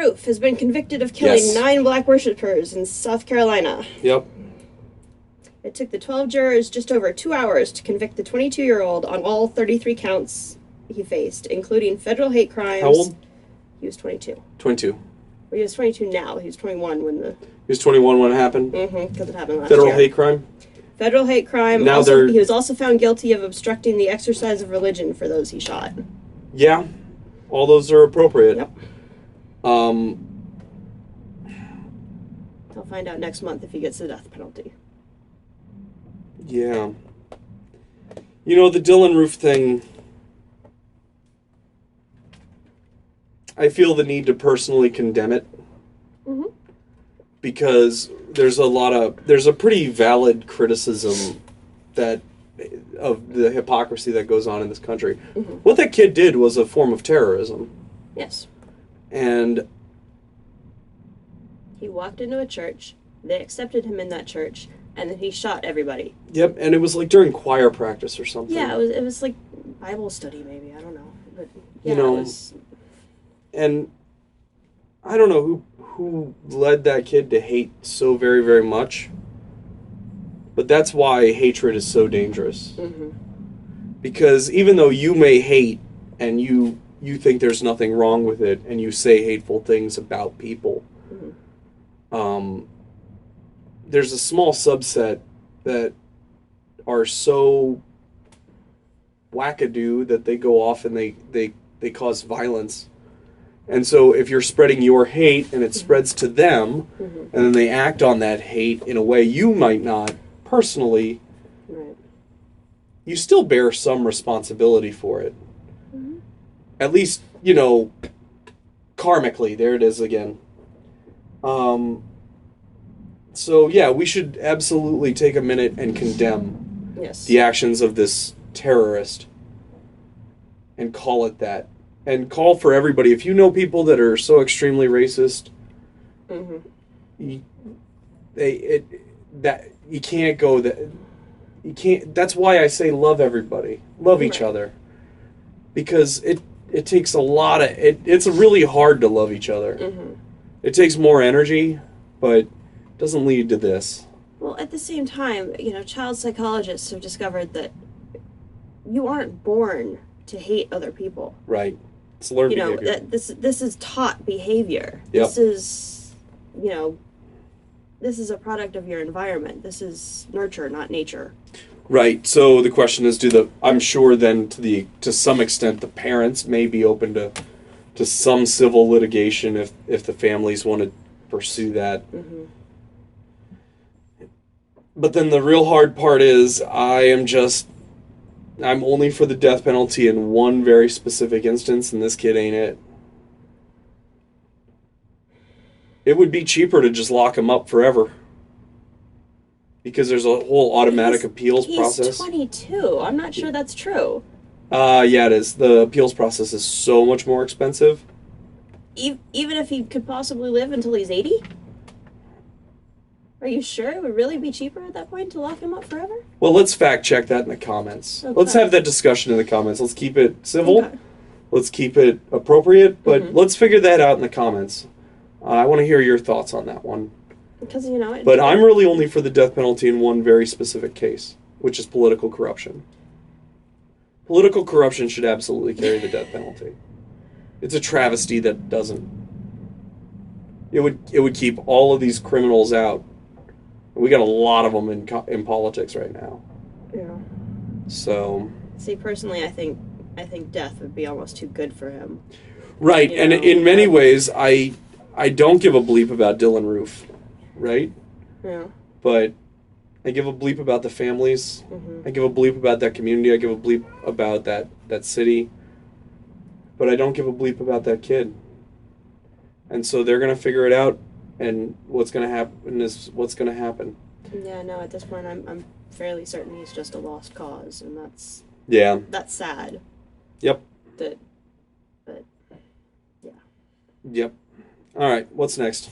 Roof has been convicted of killing 9 black worshippers in South Carolina. Yep. It took the 12 jurors just over 2 hours to convict the 22-year-old on all 33 counts he faced, including federal hate crimes. How old? He was 22. 22. Well, he was 22 now. He was 21 when the... He was 21 when it happened? Mm-hmm, because it happened last Federal year. hate crime? Federal hate crime. Now He was also found guilty of obstructing the exercise of religion for those he shot. Yeah. All those are appropriate. Yep. He'll find out next month if he gets the death penalty. Yeah. You know, the Dylan Roof thing, I feel the need to personally condemn it. Mm-hmm. Because there's a pretty valid criticism of the hypocrisy that goes on in this country. Mm-hmm. What that kid did was a form of terrorism. Yes. And he walked into a church, they accepted him in that church, and then he shot everybody. Yep, and it was like during choir practice or something. Yeah, it was like Bible study maybe, I don't know. But yeah, you know, it was... And I don't know who led that kid to hate so very, very much. But that's why hatred is so dangerous. Mm-hmm. Because even though you may hate and you think there's nothing wrong with it and you say hateful things about people, mm-hmm. There's a small subset that are so wackadoo that they go off and they cause violence. And so if you're spreading your hate and it spreads to them, mm-hmm. and then they act on that hate in a way you might not personally, right. you still bear some responsibility for it. Mm-hmm. At least, you know, karmically. There it is again. So yeah, we should absolutely take a minute and condemn the actions of this terrorist and call it that. And call for everybody. If you know people that are so extremely racist, mm-hmm. you can't go that. You can't. That's why I say love everybody, love each other, because it takes a lot of it. It's really hard to love each other. Mm-hmm. It takes more energy, but it doesn't lead to this. Well, at the same time, you know, child psychologists have discovered that you aren't born to hate other people. Right. It's learned behavior. That this is taught behavior. Yep. This is, you know, this is a product of your environment. This is nurture, not nature. Right. So the question is, I'm sure then to some extent the parents may be open to some civil litigation if the families want to pursue that. Mm-hmm. But then the real hard part is I'm only for the death penalty in one very specific instance, and this kid ain't it. It would be cheaper to just lock him up forever. Because there's a whole automatic appeals process. He's 22. I'm not sure that's true. Yeah, it is. The appeals process is so much more expensive. Even if he could possibly live until he's 80? Are you sure it would really be cheaper at that point to lock him up forever? Well, let's fact check that in the comments. Okay. Let's have that discussion in the comments. Let's keep it civil. Okay. Let's keep it appropriate, but Mm-hmm. let's figure that out in the comments. I want to hear your thoughts on that one. Because, you know... But I'm really only for the death penalty in one very specific case, which is political corruption. Political corruption should absolutely carry the death penalty. It's a travesty that doesn't. It would keep all of these criminals out. We got a lot of them in politics right now. Yeah. So. See, personally, I think death would be almost too good for him. Right, and in many ways, I don't give a bleep about Dylan Roof, right? Yeah. But I give a bleep about the families. Mm-hmm. I give a bleep about that community. I give a bleep about that city. But I don't give a bleep about that kid. And so they're going to figure it out, and what's going to happen is what's going to happen. Yeah, no, at this point I'm fairly certain he's just a lost cause, and that's sad. Yep. But yeah. Yep. All right, what's next?